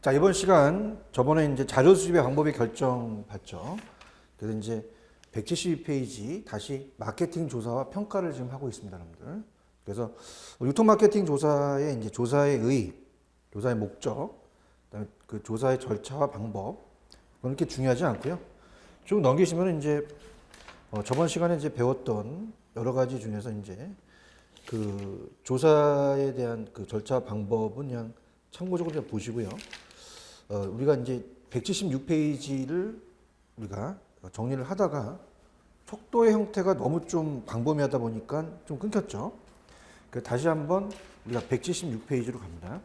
자, 이번 시간 저번에 이제 자료 수집의 방법의 결정 봤죠. 그래서 이제 172페이지 다시 마케팅 조사와 평가를 지금 하고 있습니다, 여러분들. 그래서 유통 마케팅 조사의 이제 조사의 의, 조사의 목적, 그다음에 그 조사의 절차와 방법 그건 그렇게 중요하지 않고요. 쭉 넘기시면 이제 저번 시간에 이제 배웠던 여러 가지 중에서 이제 그 조사에 대한 그 절차 방법은 그냥 참고적으로 좀 보시고요. 우리가 이제 176페이지를 우리가 정리를 하다가 척도의 형태가 너무 좀 광범위하다 보니까 좀 끊겼죠. 그래서 다시 한번 우리가 176페이지로 갑니다.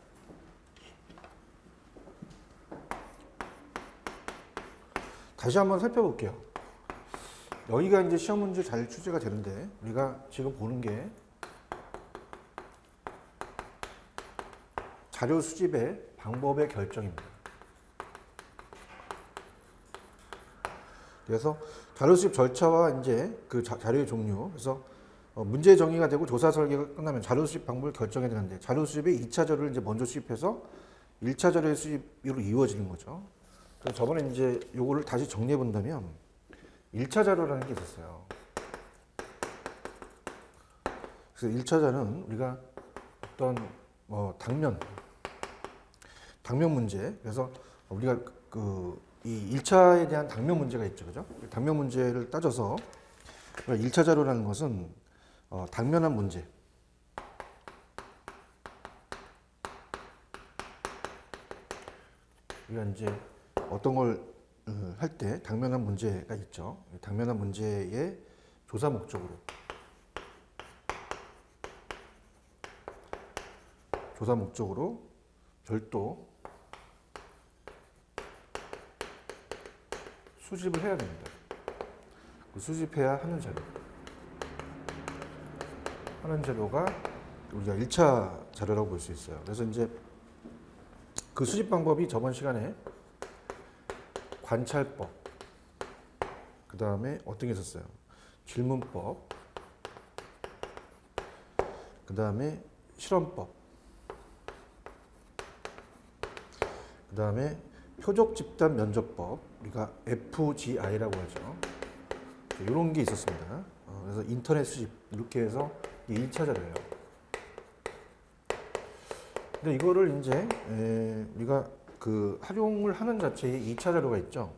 다시 한번 살펴볼게요. 여기가 이제 시험 문제 잘 출제가 되는데 우리가 지금 보는 게 자료 수집의 방법의 결정입니다. 그래서 자료 수집 절차와 이제 그 자료의 종류, 그래서 문제 정의가 되고 조사 설계가 끝나면 자료 수집 방법을 결정해야 되는데 자료 수집의 2차 자료를 이제 먼저 수집해서 1차 자료의 수집으로 이루어지는 거죠. 그래서 저번에 이제 요거를 다시 정리해 본다면 1차 자료라는 게 있었어요. 그래서 1차 자료는 우리가 어떤 당면 문제, 그래서 우리가 이 1차에 대한 당면 문제가 있죠. 그죠? 당면 문제를 따져서 1차 자료라는 것은 당면한 문제. 우리가 이제 어떤 걸 할 때 당면한 문제가 있죠. 당면한 문제의 조사 목적으로 별도 수집을 해야 됩니다. 수집해야 하는 자료가 우리가 1차 자료라고 볼 수 있어요. 그래서 이제 그 수집 방법이 저번 시간에 관찰법, 그 다음에 어떤 게 있었어요? 질문법, 그 다음에 실험법, 그 다음에 표적 집단 면접법, 우리가 FGI라고 하죠. 이런 게 있었습니다. 그래서 인터넷 수집 이렇게 해서 1차 자료예요. 근데 이거를 이제 우리가 그 활용을 하는 자체에 2차 자료가 있죠.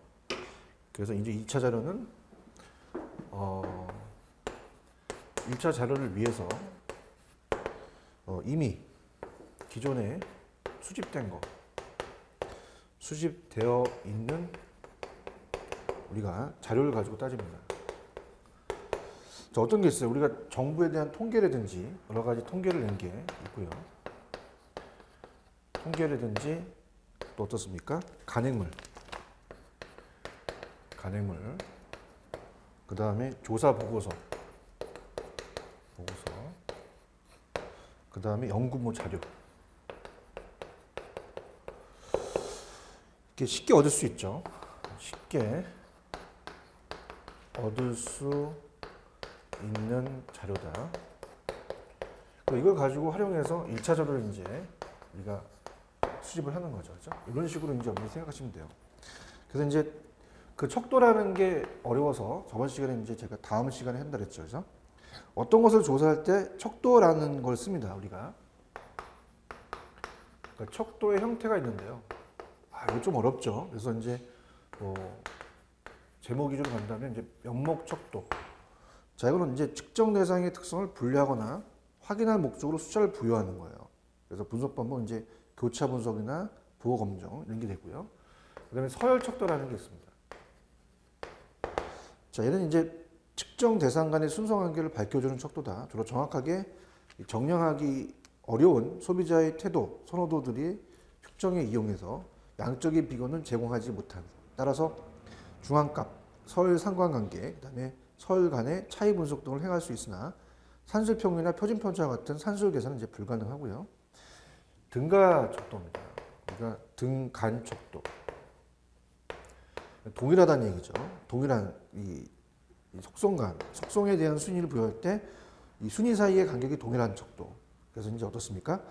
그래서 이제 2차 자료는 1차 자료를 위해서 이미 기존에 수집되어 있는 우리가 자료를 가지고 따집니다. 자, 어떤 게 있어요? 우리가 정부에 대한 통계라든지 여러 가지 통계를 낸 게 있고요. 통계라든지 또 어떻습니까? 간행물, 그 다음에 조사 보고서, 그 다음에 연구모 자료. 이렇게 쉽게 얻을 수 있죠. 쉽게 얻을 수 있는 자료다. 이걸 가지고 활용해서 1차 자료를 이제 우리가 수집을 하는 거죠. 그렇죠? 이런 식으로 이제 여러분이 생각하시면 돼요. 그래서 이제 그 척도라는 게 어려워서 저번 시간에 이제 제가 다음 시간에 한다 그랬죠. 그죠? 어떤 것을 조사할 때 척도라는 걸 씁니다. 우리가. 그러니까 척도의 형태가 있는데요. 이거 좀 어렵죠. 그래서 이제 제목 위주로 간다면 이제 면목 척도. 자, 이거는 이제 측정 대상의 특성을 분류하거나 확인할 목적으로 숫자를 부여하는 거예요. 그래서 분석 방법은 이제 교차 분석이나 부호 검정 이런 게 되고요. 그다음에 서열 척도라는 게 있습니다. 자, 얘는 이제 측정 대상 간의 순서 관계를 밝혀주는 척도다. 주로 정확하게 정량하기 어려운 소비자의 태도, 선호도들이 측정에 이용해서 양적인 비교는 제공하지 못한. 따라서 중앙값, 서열 상관관계, 그다음에 서열 간의 차이 분석 등을 행할 수 있으나 산술평균이나 표준편차와 같은 산술 계산은 이제 불가능하고요. 등가 척도입니다. 그러니까 등간 척도. 동일하다는 얘기죠. 동일한 이 속성에 대한 순위를 부여할 때 이 순위 사이의 간격이 동일한 척도. 그래서 이제 어떻습니까?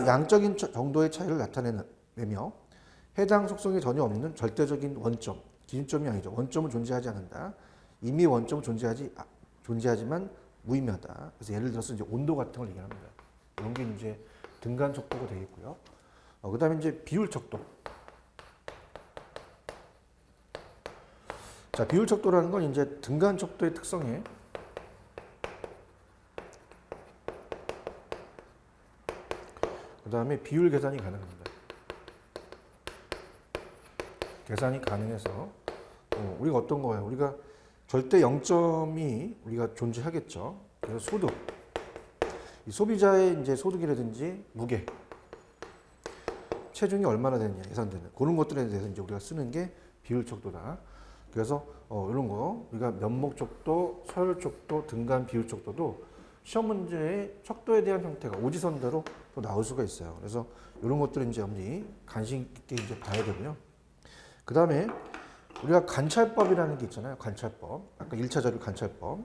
양적인 정도의 차이를 나타내며 해당 속성이 전혀 없는 절대적인 원점, 기준점이 아니죠. 원점은 존재하지 않는다. 이미 원점은 존재하지만 무의미하다. 그래서 예를 들어서 이제 온도 같은 걸 얘기합니다. 이런 게 이제 등간 척도가 되겠고요. 그다음에 이제 비율 척도. 자, 비율 척도라는 건 이제 등간 척도의 특성에 그다음에 비율 계산이 가능합니다. 계산이 가능해서 우리가 어떤 거예요? 우리가 절대 0점이 우리가 존재하겠죠. 그래서 소득, 이 소비자의 이제 소득이라든지 무게, 체중이 얼마나 되느냐 예상되는 그런 것들에 대해서 이제 우리가 쓰는 게 비율 척도다. 그래서 이런 거 우리가 면목 척도, 서열 척도, 등간 비율 척도도 시험 문제의 척도에 대한 형태가 오지선대로 또 나올 수가 있어요. 그래서 이런 것들은 이제 여러분이 관심 있게 이제 봐야 되고요. 그 다음에 우리가 관찰법이라는 게 있잖아요. 관찰법. 아까 1차 자료 관찰법.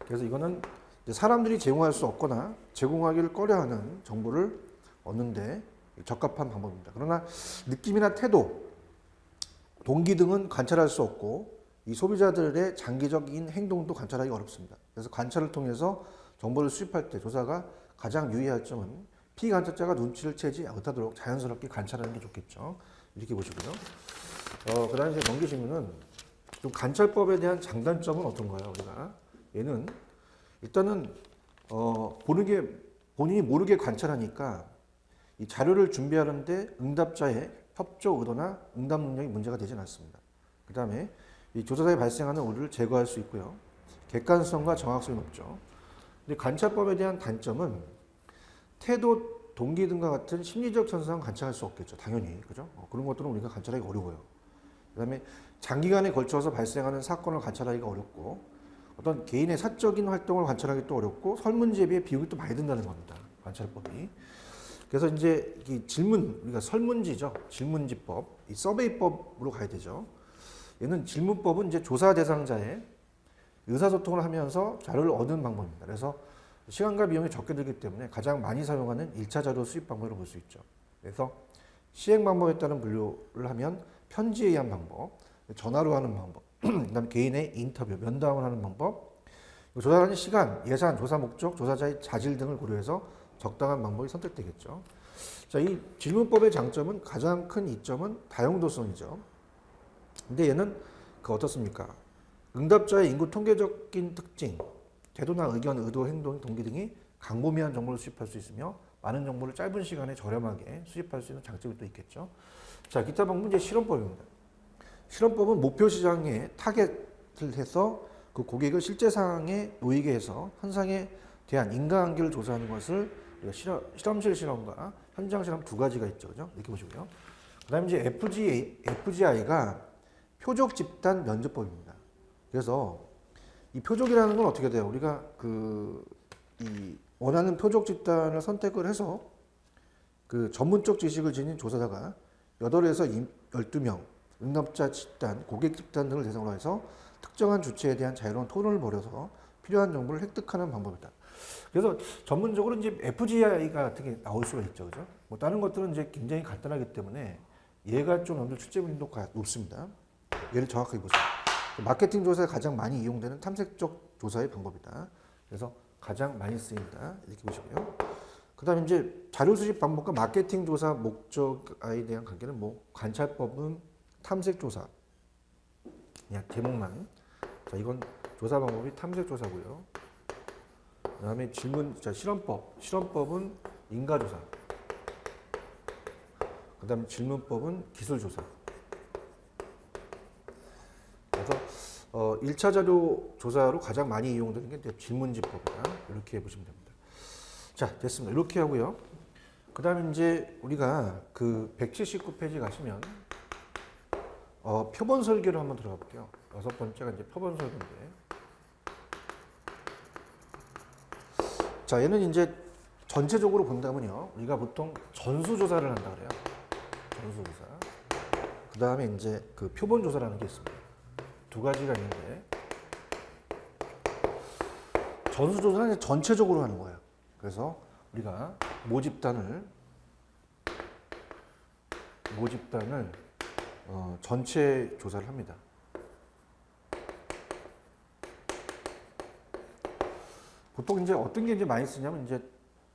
그래서 이거는 이제 사람들이 제공할 수 없거나 제공하기를 꺼려하는 정보를 얻는데 적합한 방법입니다. 그러나 느낌이나 태도, 동기 등은 관찰할 수 없고 이 소비자들의 장기적인 행동도 관찰하기 어렵습니다. 그래서 관찰을 통해서 정보를 수집할 때 조사가 가장 유의할 점은 피관찰자가 눈치를 채지 못하도록 자연스럽게 관찰하는 게 좋겠죠. 이렇게 보시고요. 그 다음에 넘기시면은 좀 관찰법에 대한 장단점은 어떤가요? 우리가 얘는 일단은 본인이 모르게 관찰하니까 이 자료를 준비하는데 응답자의 협조 의도나 응답 능력이 문제가 되지는 않습니다. 그 다음에 이 조사자에 발생하는 오류를 제거할 수 있고요. 객관성과 정확성이 높죠. 근데 관찰법에 대한 단점은 태도, 동기 등과 같은 심리적 현상은 관찰할 수 없겠죠. 당연히. 그죠? 그런 것들은 우리가 관찰하기 어려워요. 그 다음에 장기간에 걸쳐서 발생하는 사건을 관찰하기가 어렵고 어떤 개인의 사적인 활동을 관찰하기 또 어렵고 설문지에 비해 비용이 또 많이 든다는 겁니다. 관찰법이. 그래서 이제 이 질문, 우리가 설문지죠. 질문지법, 이 서베이법으로 가야 되죠. 얘는 질문법은 이제 조사 대상자의 의사소통을 하면서 자료를 얻는 방법입니다. 그래서 시간과 비용이 적게 들기 때문에 가장 많이 사용하는 1차 자료 수집 방법으로 볼 수 있죠. 그래서 시행 방법에 따른 분류를 하면 편지에 의한 방법, 전화로 하는 방법, 그다음 개인의 인터뷰, 면담을 하는 방법, 조사하는 시간, 예산, 조사 목적, 조사자의 자질 등을 고려해서 적당한 방법이 선택되겠죠. 자, 이 질문법의 장점은 가장 큰 이점은 다용도성이죠. 근데 얘는 어떻습니까? 응답자의 인구 통계적인 특징, 태도나 의견, 의도, 행동, 동기 등이 광범위한 정보를 수집할 수 있으며 많은 정보를 짧은 시간에 저렴하게 수집할 수 있는 장점이 또 있겠죠. 자, 기타 방법은 이제 실험법입니다. 실험법은 목표 시장에 타겟을 해서 그 고객을 실제 상황에 놓이게 해서 현상에 대한 인과관계를 조사하는 것을 우리가 실험실 실험과 현장 실험 두 가지가 있죠. 그죠? 이렇게 보시고요. 그 다음에 이제 FGI가 표적 집단 면접법입니다. 그래서 이 표적이라는 건 어떻게 돼요? 우리가 이 원하는 표적 집단을 선택을 해서 그 전문적 지식을 지닌 조사자가 8에서 12명, 응답자 집단, 고객 집단 등을 대상으로 해서 특정한 주체에 대한 자유로운 토론을 벌여서 필요한 정보를 획득하는 방법이다. 그래서 전문적으로 이제 FGI 같은 게 나올 수가 있죠. 그죠? 뭐 다른 것들은 이제 굉장히 간단하기 때문에 얘가 좀 여러분들 출제 빈도가 높습니다. 얘를 정확하게 보세요. 마케팅 조사에 가장 많이 이용되는 탐색적 조사의 방법이다. 그래서 가장 많이 쓰인다. 이렇게 보시고요. 그 다음에 이제 자료 수집 방법과 마케팅 조사 목적에 대한 관계는 뭐 관찰법은 탐색 조사. 그냥 제목만. 자, 이건 조사 방법이 탐색 조사고요. 그 다음에 실험법은 인가 조사. 그 다음에 질문법은 기술 조사. 그래서 1차 자료 조사로 가장 많이 이용되는 게 질문지법이다. 이렇게 보시면 됩니다. 자, 됐습니다. 이렇게 하고요. 그 다음에 이제 우리가 그 179페이지 가시면 표본 설계로 한번 들어가 볼게요. 6번째가 이제 표본 설계인데. 자, 얘는 이제 전체적으로 본다면요. 우리가 보통 전수조사를 한다 그래요. 전수조사. 그 다음에 이제 그 표본조사라는 게 있습니다. 두 가지가 있는데 전수조사는 전체적으로 하는 거예요. 그래서 우리가 모집단을 모집단을 전체 조사를 합니다. 보통 이제 어떤 게 이제 많이 쓰냐면 이제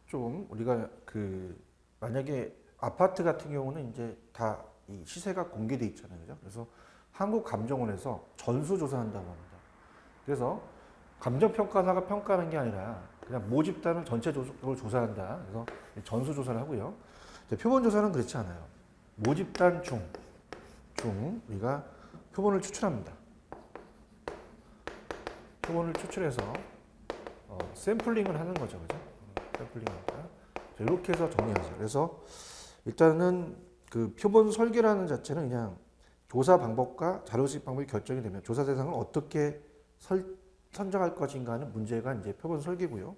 좀 우리가 만약에 아파트 같은 경우는 이제 다 이 시세가 공개돼 있잖아요, 그죠? 그래서 한국감정원에서 전수조사한다고 합니다. 그래서 감정평가사가 평가하는 게 아니라 그냥 모집단을 전체적으로 조사한다. 그래서 전수조사를 하고요. 표본조사는 그렇지 않아요. 모집단 중 우리가 표본을 추출합니다. 표본을 추출해서 샘플링을 하는 거죠, 그죠? 샘플링합니다. 이렇게 해서 정리하죠. 그래서 일단은 그 표본 설계라는 자체는 그냥 조사 방법과 자료 수집 방법이 결정이 되면 조사 대상을 어떻게 선정할 것인가 하는 문제가 이제 표본 설계고요.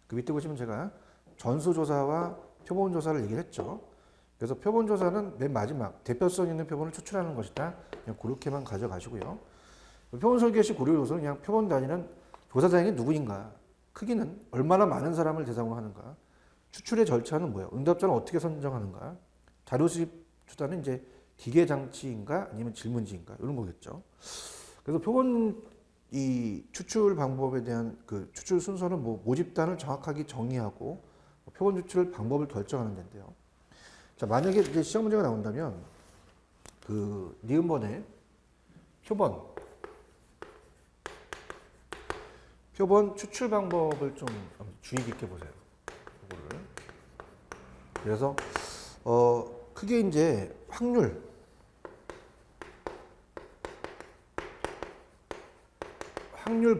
그 밑에 보시면 제가 전수조사와 표본조사를 얘기를 했죠. 그래서 표본조사는 맨 마지막 대표성 있는 표본을 추출하는 것이다. 그냥 그렇게만 가져가시고요. 표본 설계 시 고려 요소는 그냥 표본 단위는 조사 대상이 누구인가, 크기는 얼마나 많은 사람을 대상으로 하는가, 추출의 절차는 뭐예요, 응답자는 어떻게 선정하는가, 자료 수집 수단은 이제 기계 장치인가 아니면 질문지인가 이런 거겠죠. 그래서 표본 이 추출 방법에 대한 그 추출 순서는 뭐 모집단을 정확하게 정의하고 표본 추출 방법을 결정하는 데인데요. 자, 만약에 이제 시험 문제가 나온다면 그 니은번에 표본 추출 방법을 좀 주의 깊게 보세요. 이거를. 그래서 크게 이제 확률,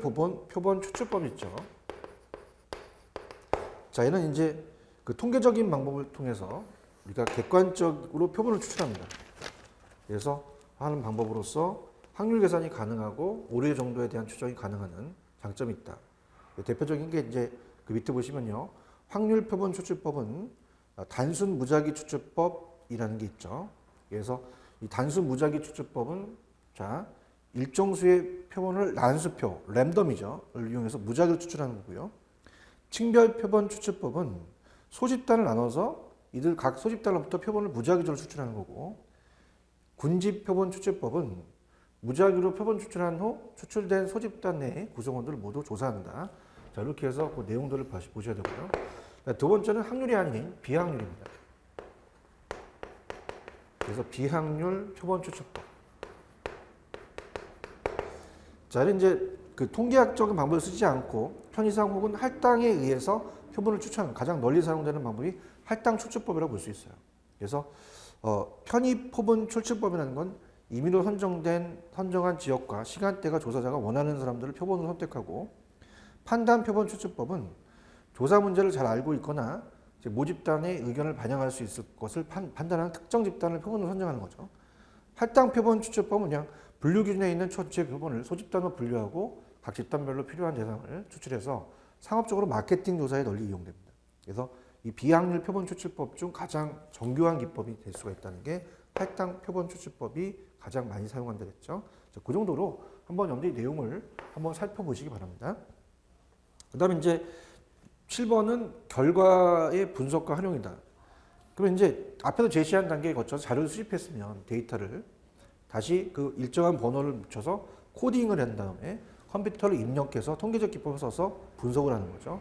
표본 추출법 있죠. 자, 얘는 이제 그 통계적인 방법을 통해서 우리가 객관적으로 표본을 추출합니다. 그래서 하는 방법으로서 확률 계산이 가능하고 오류 정도에 대한 추정이 가능한 장점이 있다. 대표적인 게 이제 그 밑에 보시면요. 확률 표본 추출법은 단순 무작위 추출법이라는 게 있죠. 그래서 이 단순 무작위 추출법은 자, 일정 수의 표본을 난수표, 랜덤이죠,를 이용해서 무작위로 추출하는 거고요. 층별 표본 추출법은 소집단을 나눠서 이들 각 소집단으로부터 표본을 무작위적으로 추출하는 거고, 군집 표본 추출법은 무작위로 표본 추출한 후 추출된 소집단 내의 구성원들을 모두 조사한다. 자, 이렇게 해서 그 내용들을 보셔야 되고요. 두 번째는 확률이 아닌 비확률입니다. 그래서 비확률 표본 추출법. 자, 이제 그 통계학적인 방법을 쓰지 않고 편의상 혹은 할당에 의해서 표본을 추출하는 가장 널리 사용되는 방법이 할당 추출법이라고 볼 수 있어요. 그래서 편의 표본 추출법이라는 건 임의로 선정한 지역과 시간대가 조사자가 원하는 사람들을 표본으로 선택하고, 판단 표본 추출법은 조사 문제를 잘 알고 있거나 모집단의 의견을 반영할 수 있을 것을 판단하는 특정 집단을 표본으로 선정하는 거죠. 할당 표본 추출법은 그냥 분류 기준에 있는 전체 표본을 소집단으로 분류하고 각 집단별로 필요한 대상을 추출해서 상업적으로 마케팅 조사에 널리 이용됩니다. 그래서 이 비확률 표본 추출법 중 가장 정교한 기법이 될 수가 있다는 게 할당 표본 추출법이 가장 많이 사용한다 그랬죠. 그 정도로 한번 염두의 내용을 한번 살펴보시기 바랍니다. 그 다음에 이제 7번은 결과의 분석과 활용이다. 그러면 이제 앞에서 제시한 단계에 거쳐서 자료를 수집했으면 데이터를 다시 그 일정한 번호를 묻혀서 코딩을 한 다음에 컴퓨터를 입력해서 통계적 기법을 써서 분석을 하는 거죠.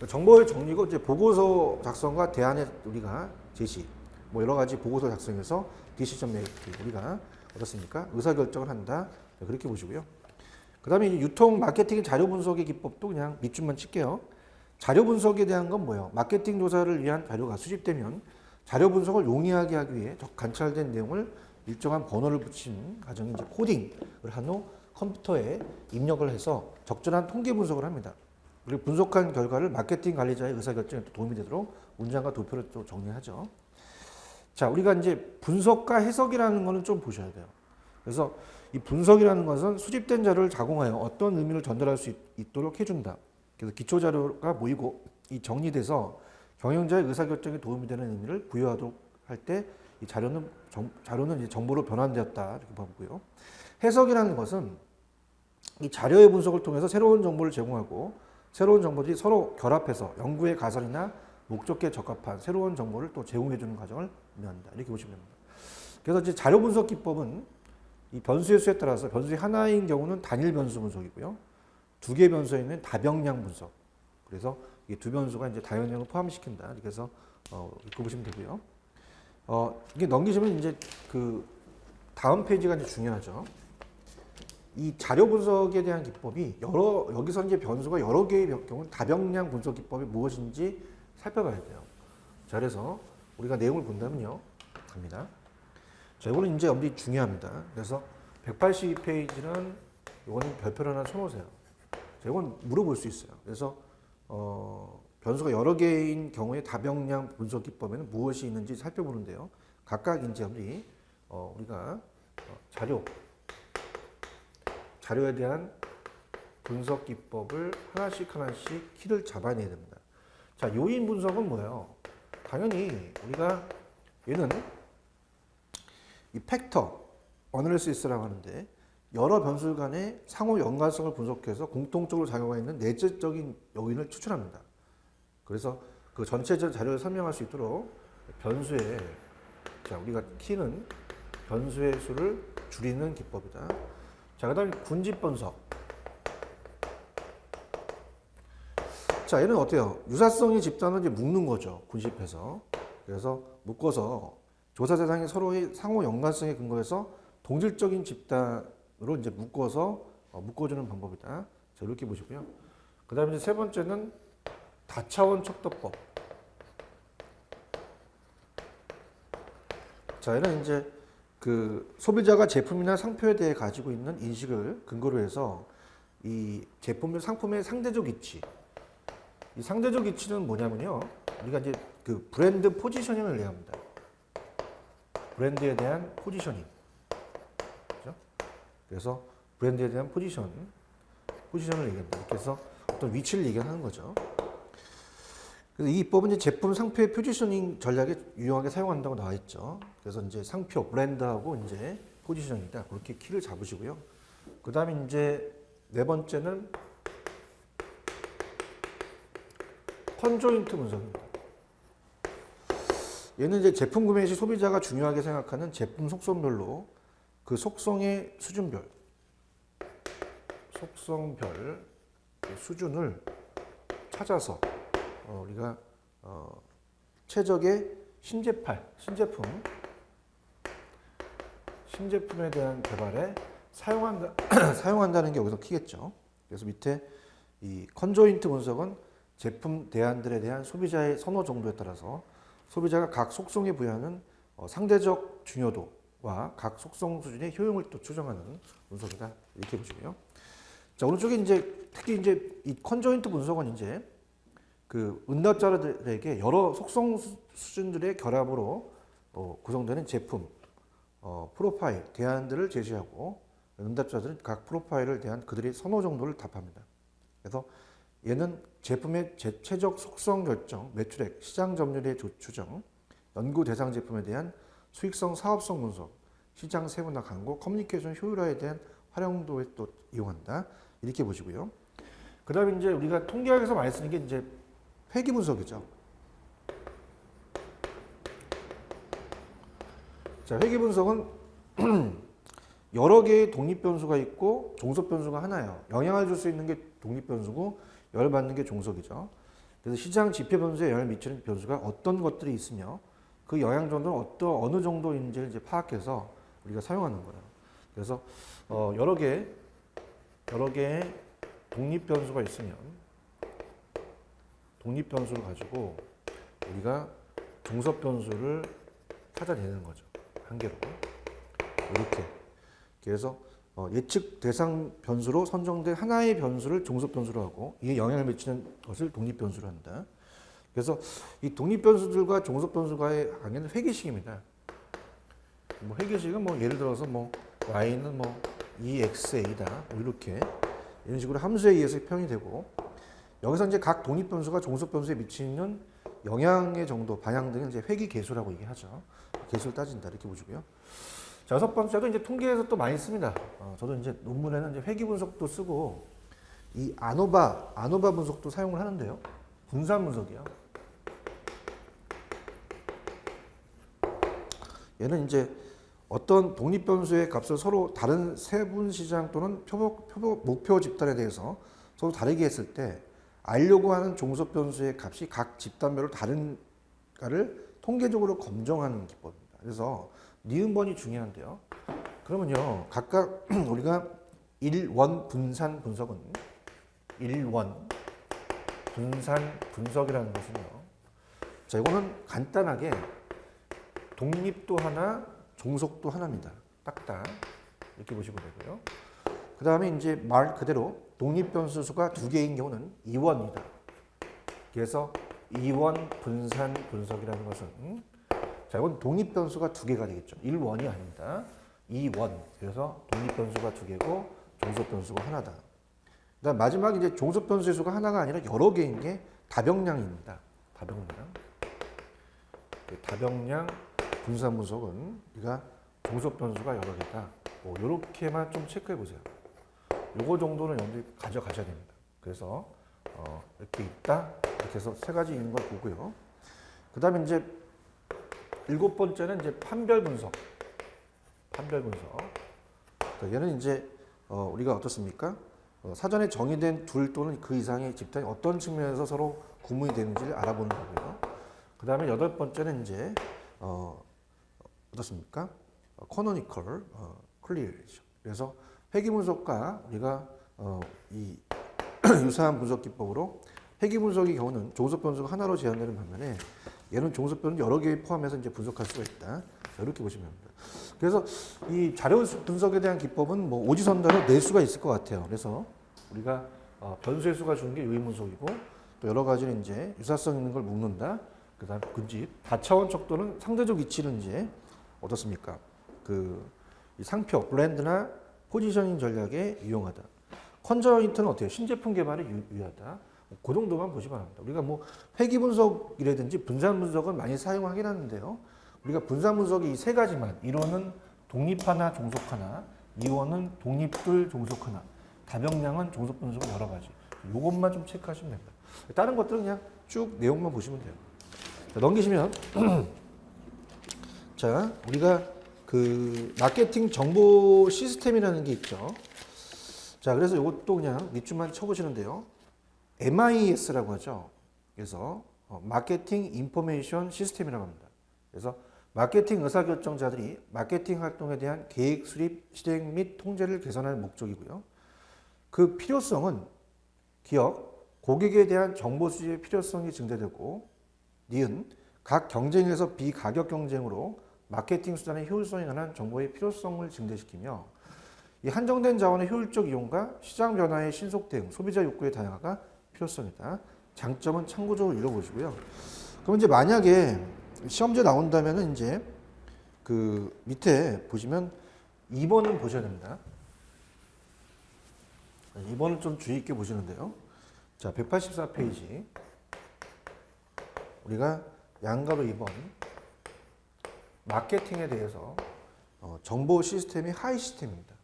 정보의 정리고 이제 보고서 작성과 대안의 우리가 제시, 뭐 여러 가지 보고서 작성해서 디시전 메이킹 우리가 어떻습니까? 의사결정을 한다. 그렇게 보시고요. 그 다음에 유통 마케팅 자료 분석의 기법도 그냥 밑줄만 칠게요. 자료 분석에 대한 건 뭐예요? 마케팅 조사를 위한 자료가 수집되면 자료 분석을 용이하게 하기 위해 관찰된 내용을 일정한 번호를 붙인 과정이 이제 코딩을 한 후 컴퓨터에 입력을 해서 적절한 통계 분석을 합니다. 그리고 분석한 결과를 마케팅 관리자의 의사결정에 도움이 되도록 문장과 도표를 또 정리하죠. 자, 우리가 이제 분석과 해석이라는 거는 좀 보셔야 돼요. 그래서 이 분석이라는 것은 수집된 자료를 제공하여 어떤 의미를 전달할 수 있도록 해준다. 그래서 기초 자료가 모이고 이 정리돼서 경영자의 의사결정에 도움이 되는 의미를 부여하도록 할 때 이 자료는 이제 정보로 변환되었다 이렇게 보고요. 해석이라는 것은 이 자료의 분석을 통해서 새로운 정보를 제공하고 새로운 정보들이 서로 결합해서 연구의 가설이나 목적에 적합한 새로운 정보를 또 제공해주는 과정을 의미한다. 이렇게 보시면 됩니다. 그래서 이제 자료 분석 기법은 이 변수의 수에 따라서 변수의 하나인 경우는 단일 변수 분석이고요. 두 개의 변수에 있는 다병량 분석. 그래서 이 두 변수가 이제 다용량을 포함시킨다. 그래서 이렇게 보시면 되고요. 이게 넘기시면 이제 그 다음 페이지가 이제 중요하죠. 이 자료 분석에 대한 기법이 여기서 이제 변수가 여러 개의 경우 다병량 분석 기법이 무엇인지 살펴봐야 돼요. 자, 그래서 우리가 내용을 본다면요. 갑니다. 자, 이거는 이제 엄청 중요합니다. 그래서 182페이지는 이거는 별표를 하나 쳐놓으세요. 자, 이건 물어볼 수 있어요. 그래서 변수가 여러 개인 경우에 다병량 분석 기법에는 무엇이 있는지 살펴보는데요. 각각 이제 우리가 자료에 대한 분석 기법을 하나씩 키를 잡아내야 됩니다. 자, 요인 분석은 뭐예요? 당연히 우리가 얘는 이 팩터 어널리시스라고 하는데 여러 변수 간의 상호 연관성을 분석해서 공통적으로 작용하고 있는 내재적인 요인을 추출합니다. 그래서 그 전체적 자료를 설명할 수 있도록 우리가 키는 변수의 수를 줄이는 기법이다. 자, 그 다음에 군집 분석. 자, 얘는 어때요? 유사성의 집단을 이제 묶는 거죠. 군집해서. 그래서 묶어서 조사 대상이 서로의 상호 연관성에 근거해서 동질적인 집단으로 이제 묶어주는 방법이다. 자, 이렇게 보시고요. 그 다음에 세 번째는 다차원 척도법. 자, 얘는 이제 그 소비자가 제품이나 상표에 대해 가지고 있는 인식을 근거로 해서 이 제품의 상품의 상대적 이치. 이 상대적 이치는 뭐냐면요. 우리가 이제 그 브랜드 포지셔닝을 얘기합니다. 브랜드에 대한 포지셔닝. 그렇죠? 그래서 브랜드에 대한 포지션을 얘기합니다. 그래서 어떤 위치를 얘기하는 거죠. 그래서 이 기법은 이제 제품 상표의 포지셔닝 전략에 유용하게 사용한다고 나와 있죠. 그래서 이제 상표, 브랜드하고 이제 포지셔닝이다. 그렇게 키를 잡으시고요. 그 다음에 이제 네 번째는 컨조인트 분석입니다. 얘는 이제 제품 구매 시 소비자가 중요하게 생각하는 제품 속성별로 그 속성의 수준별, 수준을 찾아서 우리가 최적의 신제품에 대한 개발에 사용한다는 게 여기서 키겠죠. 그래서 밑에 이 컨조인트 분석은 제품 대안들에 대한 소비자의 선호 정도에 따라서 소비자가 각 속성에 부여하는 상대적 중요도와 각 속성 수준의 효용을 또 추정하는 분석이다. 이렇게 보시고요. 자, 오른쪽에 이제 특히 이제 이 컨조인트 분석은 이제 그 응답자들에게 여러 속성 수준들의 결합으로 구성되는 제품, 프로파일, 대안들을 제시하고 응답자들은 각 프로파일을 대한 그들의 선호 정도를 답합니다. 그래서 얘는 제품의 최적 속성 결정, 매출액, 시장 점유율의 추정, 연구 대상 제품에 대한 수익성, 사업성 분석, 시장 세분화 광고, 커뮤니케이션 효율화에 대한 활용도에 또 이용한다. 이렇게 보시고요. 그 다음에 이제 우리가 통계학에서 많이 쓰는 게 이제 회귀 분석이죠. 자, 회귀 분석은 여러 개의 독립 변수가 있고 종속 변수가 하나예요. 영향을 줄 수 있는 게 독립 변수고 영향을 받는 게 종속이죠. 그래서 시장 지표 변수에 영향을 미치는 변수가 어떤 것들이 있으며 그 영향 정도는 어느 정도인지를 이제 파악해서 우리가 사용하는 거예요. 그래서 여러 개의 독립 변수가 있으면 독립 변수를 가지고 우리가 종속 변수를 찾아내는 거죠. 한 개로. 이렇게. 그래서 예측 대상 변수로 선정된 하나의 변수를 종속 변수로 하고 이에 영향을 미치는 것을 독립 변수로 한다. 그래서 이 독립 변수들과 종속 변수과의 관계는 회계식입니다. 뭐 회계식은 뭐 예를 들어서 뭐 y는 뭐 2xa다. 뭐 이렇게 이런 식으로 함수에 의해서 표현이 되고 여기서 이제 각 독립 변수가 종속 변수에 미치는 영향의 정도, 방향 등을 이제 회귀 계수라고 얘기하죠. 계수를 따진다 이렇게 보시고요. 자, 여섯 번째도 이제 통계에서 또 많이 씁니다. 저도 이제 논문에는 이제 회귀 분석도 쓰고 이 아노바 분석도 사용을 하는데요. 분산 분석이요. 얘는 이제 어떤 독립 변수의 값을 서로 다른 세분 시장 또는 목표 집단에 대해서 서로 다르게 했을 때 알려고 하는 종속 변수의 값이 각 집단별로 다른가를 통계적으로 검정하는 기법입니다. 그래서 니은번이 중요한데요. 그러면요, 각각 우리가 일원 분산 분석은 일원 분산 분석이라는 것은요. 자, 이거는 간단하게 독립도 하나, 종속도 하나입니다. 딱딱 이렇게 보시면 되고요. 그 다음에 이제 말 그대로 독립 변수 수가 두 개인 경우는 이원이다. 그래서 이원 분산 분석이라는 것은 자, 이건 독립 변수가 두 개가 되겠죠. 1원이 아닙니다. 2원. 그래서 독립 변수가 두 개고 종속 변수가 하나다. 그다음 마지막 이제 종속 변수의 수가 하나가 아니라 여러 개인 게 다병량입니다. 다병량. 다병량 분산 분석은 우리가 종속 변수가 여러 개다. 뭐 이렇게만 좀 체크해 보세요. 요거 정도는 여러분들이 가져가셔야 됩니다. 그래서 이렇게 있다. 이렇게 해서 세 가지 있는 걸 보고요. 그다음에 이제 일곱 번째는 이제 판별 분석. 판별 분석. 얘는 이제 우리가 어떻습니까? 사전에 정의된 둘 또는 그 이상의 집단이 어떤 측면에서 서로 구분이 되는지를 알아보는 거고요. 그 다음에 여덟 번째는 이제 어떻습니까? 커노니컬 클리어리죠. 그래서 회귀 분석과 우리가 이 유사한 분석 기법으로 회귀 분석의 경우는 종속 변수가 하나로 제한되는 반면에 얘는 종속 변수 여러 개 포함해서 이제 분석할 수가 있다. 이렇게 보시면 됩니다. 그래서 이 자료 분석에 대한 기법은 뭐 오지선다로 낼 수가 있을 것 같아요. 그래서 우리가 변수의 수가 주는 게 유인 분석이고 또 여러 가지는 이제 유사성 있는 걸 묶는다. 그다음 근집 다차원적 또는 상대적 위치는 이제 어떻습니까? 이 상표 브랜드나 포지셔닝 전략에 유용하다. 컨저인트는 어때요? 신제품 개발에 유효하다. 그 정도만 보시면 합니다. 우리가 뭐 회귀 분석이라든지 분산 분석은 많이 사용하긴 하는데요. 우리가 분산 분석이 이 세 가지만 1원은 독립 하나, 종속 하나, 2원은 독립둘, 종속 하나, 다병량은 종속 분석 여러 가지. 요것만 좀 체크하시면 됩니다. 다른 것들은 그냥 쭉 내용만 보시면 돼요. 자, 넘기시면 자, 우리가 그 마케팅 정보 시스템이라는 게 있죠. 자, 그래서 이것도 그냥 밑줄만 쳐보시는데요. MIS라고 하죠. 그래서 마케팅 인포메이션 시스템이라고 합니다. 그래서 마케팅 의사결정자들이 마케팅 활동에 대한 계획 수립, 실행 및 통제를 개선할 목적이고요. 그 필요성은 기업, 고객에 대한 정보 수집의 필요성이 증대되고 니은 각 경쟁에서 비가격 경쟁으로 마케팅 수단의 효율성에 관한 정보의 필요성을 증대시키며 이 한정된 자원의 효율적 이용과 시장 변화의 신속 대응, 소비자 욕구의 다양화가 필요성이다. 장점은 참고적으로 읽어보시고요. 그럼 이제 만약에 시험지에 나온다면은 이제 그 밑에 보시면 2번은 보셔야 됩니다. 2번은 좀 주의 있게 보시는데요. 자, 184페이지. 우리가 양가로 2번. 마케팅에 대해서 정보 시스템이 하이 시스템입니다.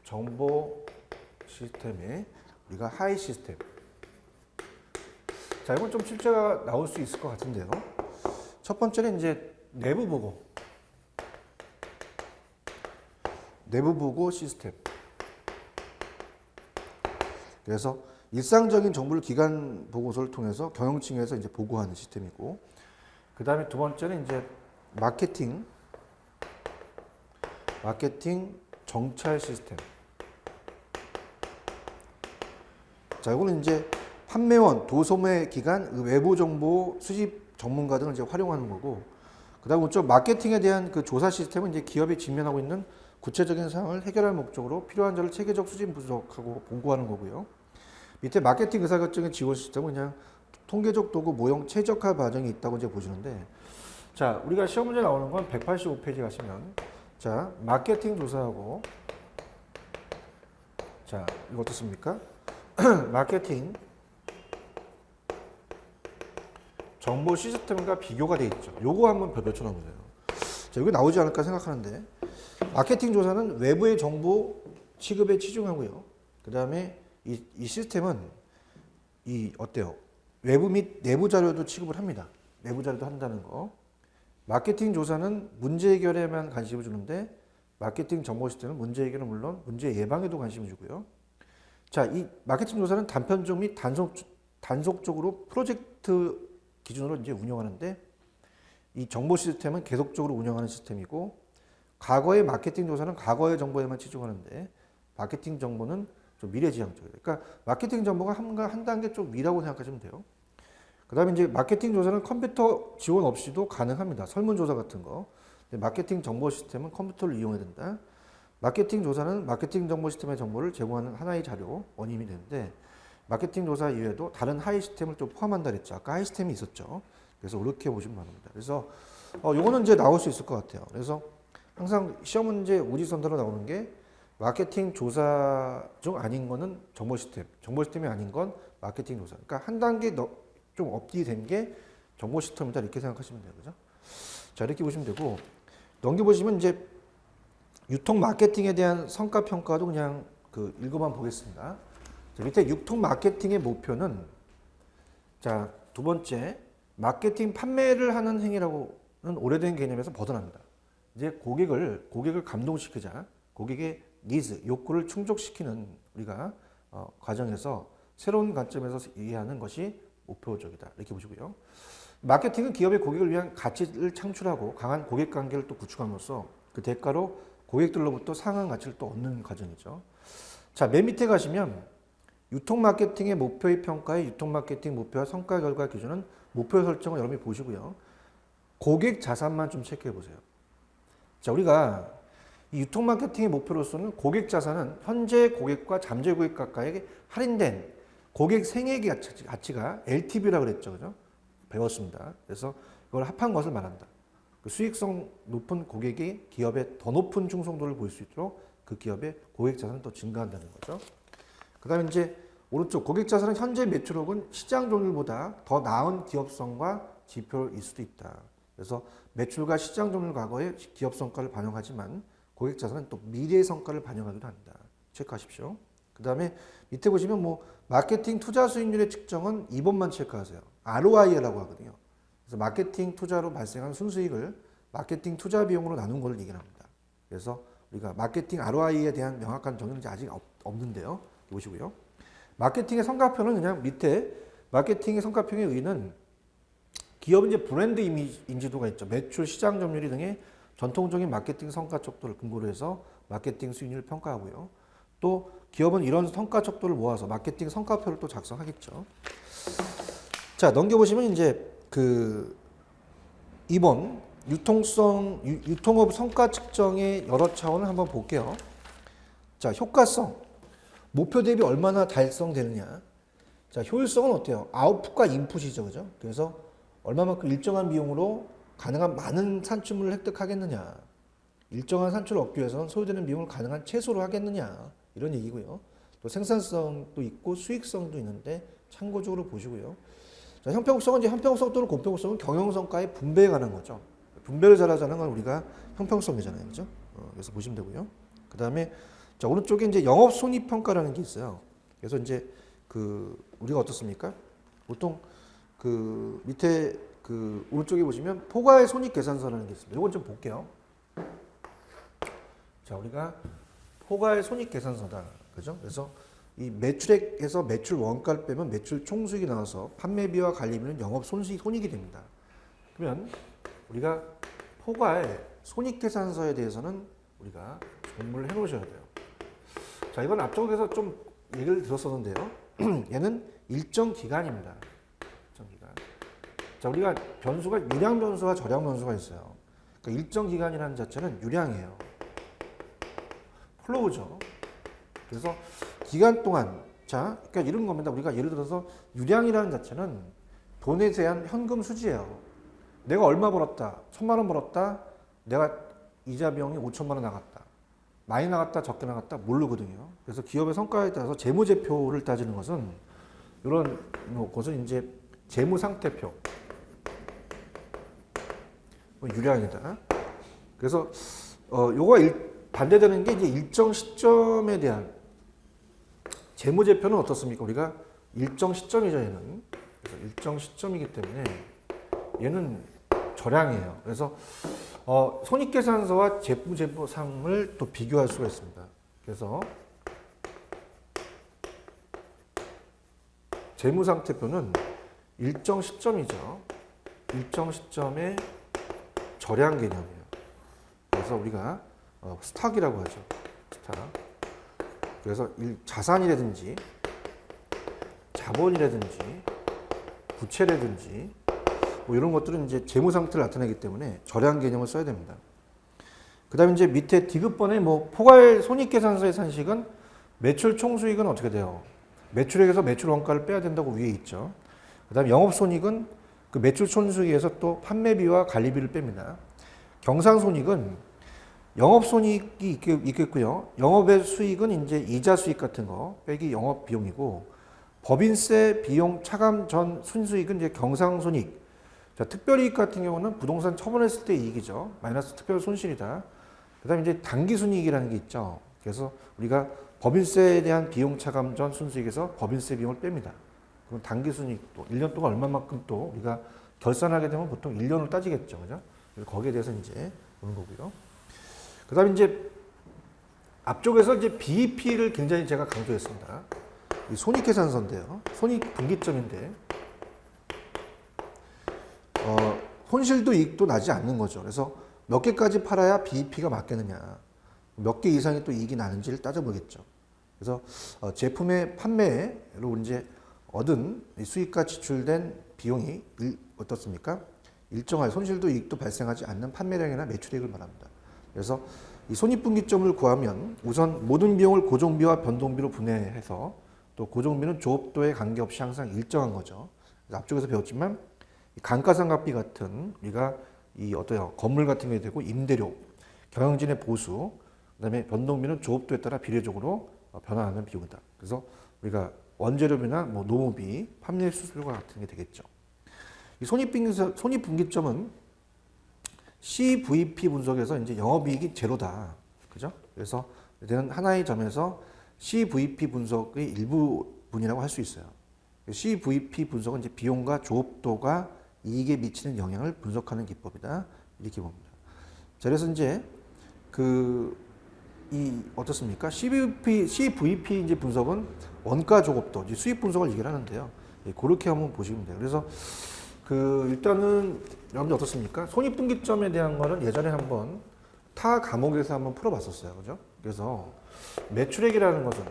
정보 시스템에 우리가 하이 시스템. 자, 이건 좀 실제가 나올 수 있을 것 같은데요. 첫 번째는 이제 내부 보고. 내부 보고 시스템. 그래서 일상적인 정보를 기관 보고서를 통해서 경영층에서 이제 보고하는 시스템이고, 그 다음에 두 번째는 이제 마케팅 정찰 시스템. 자, 이거는 이제 판매원, 도소매 기관, 외부 정보 수집 전문가 등을 이제 활용하는 거고, 그다음 이쪽 마케팅에 대한 그 조사 시스템은 이제 기업이 직면하고 있는 구체적인 상황을 해결할 목적으로 필요한 자를 체계적 수집 분석하고 보고하는 거고요. 밑에 마케팅 의사결정의 지원 시스템은 그냥 통계적 도구 모형 최적화 과정이 있다고 이제 보시는데, 자, 우리가 시험 문제 나오는 건 185페이지 가시면, 자, 마케팅 조사하고, 자, 이거 어떻습니까? 마케팅 정보 시스템과 비교가 돼 있죠. 요거 한번 펼쳐놓으세요. 자, 여기 나오지 않을까 생각하는데, 마케팅 조사는 외부의 정보 취급에 치중하고요. 그 다음에 이 시스템은 어때요? 외부 및 내부 자료도 취급을 합니다. 내부 자료도 한다는 거. 마케팅 조사는 문제 해결에만 관심을 주는데 마케팅 정보 시스템은 문제 해결은 물론 문제 예방에도 관심을 주고요. 자, 이 마케팅 조사는 단편적 및 단속적으로 프로젝트 기준으로 이제 운영하는데 이 정보 시스템은 계속적으로 운영하는 시스템이고 과거의 마케팅 조사는 과거의 정보에만 치중하는데 마케팅 정보는 좀 미래지향적이에요. 그러니까 마케팅 정보가 한 단계 좀 위라고 생각하시면 돼요. 그 다음에 이제 마케팅 조사는 컴퓨터 지원 없이도 가능합니다. 설문조사 같은 거. 마케팅 정보 시스템은 컴퓨터를 이용해야 된다. 마케팅 조사는 마케팅 정보 시스템의 정보를 제공하는 하나의 자료, 원인이 되는데 마케팅 조사 이외에도 다른 하위 시스템을 좀 포함한다 그랬죠. 아까 하위 시스템이 있었죠. 그래서 이렇게 보시면 됩니다. 그래서 요거는 이제 나올 수 있을 것 같아요. 그래서 항상 시험 문제 오지선다로 나오는 게 마케팅 조사 중 아닌 거는 정보 시스템, 정보 시스템이 아닌 건 마케팅 조사. 그러니까 한 단계 좀 업데이트된 게 정보 시스템이다 이렇게 생각하시면 돼요. 그죠? 자, 이렇게 보시면 되고 넘겨보시면 이제 유통 마케팅에 대한 성과 평가도 그냥 읽어만 보겠습니다. 자, 밑에 유통 마케팅의 목표는 자, 두 번째 마케팅 판매를 하는 행위라고는 오래된 개념에서 벗어납니다. 이제 고객을 감동시키자 고객의 니즈, 욕구를 충족시키는 우리가 과정에서 새로운 관점에서 이해하는 것이 목표적이다. 이렇게 보시고요. 마케팅은 기업의 고객을 위한 가치를 창출하고 강한 고객 관계를 또 구축함으로써 그 대가로 고객들로부터 상한 가치를 또 얻는 과정이죠. 자, 맨 밑에 가시면 유통 마케팅의 목표의 평가의 유통 마케팅 목표와 성과 결과 기준은 목표 설정을 여러분이 보시고요. 고객 자산만 좀 체크해 보세요. 자, 우리가 이 유통 마케팅의 목표로서는 고객 자산은 현재 고객과 잠재 고객 각각에게 할인된 고객 생애 가치가 LTV라고 그랬죠. 그죠? 배웠습니다. 그래서 이걸 합한 것을 말한다. 그 수익성 높은 고객이 기업의 더 높은 충성도를 보일 수 있도록 그 기업의 고객 자산은 또 증가한다는 거죠. 그 다음에 이제 오른쪽 고객 자산은 현재 매출 혹은 시장 점유율보다 더 나은 기업성과 지표일 수도 있다. 그래서 매출과 시장 점유율 과거의 기업 성과를 반영하지만 고객 자산은 또 미래의 성과를 반영하기도 한다. 체크하십시오. 그 다음에 밑에 보시면 마케팅 투자 수익률의 측정은 2번만 체크하세요. ROI라고 하거든요. 그래서 마케팅 투자로 발생한 순수익을 마케팅 투자 비용으로 나눈 걸 얘기합니다. 그래서 우리가 마케팅 ROI에 대한 명확한 정의는 아직 없는데요. 보시고요. 마케팅의 성과표는 그냥 밑에 마케팅의 성과표의 의의는 기업은 이제 브랜드 인지도가 있죠. 매출, 시장 점유율 등의 전통적인 마케팅 성과 척도를 근거로 해서 마케팅 수익률을 평가하고요. 또 기업은 이런 성과 척도를 모아서 마케팅 성과표를 또 작성하겠죠. 자, 넘겨보시면 이제 2번 유통업 성과 측정의 여러 차원을 한번 볼게요. 자, 효과성. 목표 대비 얼마나 달성되느냐. 자, 효율성은 어때요? 아웃풋과 인풋이죠. 그죠? 그래서 얼마만큼 일정한 비용으로 가능한 많은 산출물을 획득하겠느냐. 일정한 산출을 얻기 위해서는 소요되는 비용을 가능한 최소로 하겠느냐. 이런 얘기고요. 또 생산성도 있고 수익성도 있는데 참고적으로 보시고요. 자, 형평성은 이제 형평성 또는 공평성은 경영성과의 분배에 관한 거죠. 분배를 잘하자는 건 우리가 형평성이잖아요. 그죠? 그래서 보시면 되고요. 그 다음에 자, 오른쪽에 이제 영업 손익 평가라는 게 있어요. 그래서 이제 우리가 어떻습니까? 보통 밑에 오른쪽에 보시면 포괄 손익 계산서라는 게 있습니다. 이건 좀 볼게요. 자, 우리가 포괄 손익 계산서다. 그죠? 그래서 이 매출액에서 매출 원가를 빼면 매출 총수익이 나와서 판매비와 관리비는 영업 손익이 됩니다. 그러면 우리가 포괄 손익 계산서에 대해서는 우리가 공부를 해 놓으셔야 돼요. 자, 이건 앞쪽에서 좀 얘기를 들었었는데요. 얘는 일정 기간입니다. 일정 기간. 자, 우리가 변수가 유량 변수와 저량 변수가 있어요. 그러니까 일정 기간이라는 자체는 유량이에요. 플로우죠. 그래서 기간 동안 그러니까 이런 겁니다. 우리가 예를 들어서 유량이라는 자체는 돈에 대한 현금 수지예요. 내가 얼마 벌었다, 1,000만 원 벌었다, 내가 이자 비용이 5천만 원 나갔다. 많이 나갔다, 적게 나갔다 모르거든요. 그래서 기업의 성과에 따라서 재무제표를 따지는 것은 이런 것은 이제 재무상태표, 유량이다. 그래서 요거가 반대되는 게 이제 일정 시점에 대한 재무제표는 어떻습니까? 우리가 일정 시점이죠, 얘는. 그래서 일정 시점이기 때문에 얘는 절양이에요. 그래서 손익계산서와 재무제표상을 또 비교할 수가 있습니다. 그래서 재무상태표는 일정 시점이죠. 일정 시점의 절양 개념이에요. 그래서 우리가 스탁이라고 하죠. 스탁. 그래서 자산이라든지 자본이라든지 부채라든지 뭐 이런 것들은 이제 재무 상태를 나타내기 때문에 절양 개념을 써야 됩니다. 그다음에 이제 밑에 디귿번에 뭐 포괄 손익계산서의 산식은 매출 총수익은 어떻게 돼요? 매출액에서 매출 원가를 빼야 된다고 위에 있죠. 그다음에 영업손익은 그 매출 총수익에서 또 판매비와 관리비를 뺍니다. 경상손익은 영업손익이 있겠고요. 영업의 수익은 이제 이자 수익 같은 거 빼기 영업 비용이고, 법인세 비용 차감 전 순수익은 이제 경상손익. 자, 특별이익 같은 경우는 부동산 처분했을 때 이익이죠. 마이너스 특별 손실이다. 그다음에 이제 단기순이익이라는 게 있죠. 그래서 우리가 법인세에 대한 비용 차감 전 순수익에서 법인세 비용을 뺍니다. 그럼 단기순이익도 1년 동안 얼마만큼 또 우리가 결산하게 되면 보통 1년을 따지겠죠. 그죠? 그래서 거기에 대해서 이제 보는 거고요. 그 다음에 이제 앞쪽에서 이제 BEP를 굉장히 제가 강조했습니다. 이 손익계산서인데요. 손익분기점인데, 손실도 이익도 나지 않는 거죠. 그래서 몇 개까지 팔아야 BEP가 맞겠느냐. 몇 개 이상이 또 이익이 나는지를 따져보겠죠. 그래서 제품의 판매로 이제 얻은 수익과 지출된 비용이 어떻습니까? 일정한 손실도 이익도 발생하지 않는 판매량이나 매출액을 말합니다. 그래서 이 손익분기점을 구하면 우선 모든 비용을 고정비와 변동비로 분해해서, 또 고정비는 조업도에 관계없이 항상 일정한 거죠. 앞쪽에서 배웠지만 감가상각비 같은 우리가 이 어떠요 건물 같은 게 되고 임대료, 경영진의 보수, 그다음에 변동비는 조업도에 따라 비례적으로 변화하는 비용이다. 그래서 우리가 원재료비나 뭐 노무비, 판매 수수료가 같은 게 되겠죠. 이 손익분기점은 CVP 분석에서 이제 영업이익이 제로다. 그죠? 그래서 이제는 하나의 점에서 CVP 분석의 일부분이라고 할 수 있어요. CVP 분석은 이제 비용과 조업도가 이익에 미치는 영향을 분석하는 기법이다. 이렇게 봅니다. 자, 그래서 이제 어떻습니까? CVP 이제 분석은 원가 조업도, 이제 수익 분석을 얘기를 하는데요. 그렇게 한번 보시면 돼요. 그래서 일단은 여러분들 어떻습니까? 손익분기점에 대한 거는 예전에 한번 타 과목에서 한번 풀어봤었어요. 그죠? 그래서 매출액이라는 것은,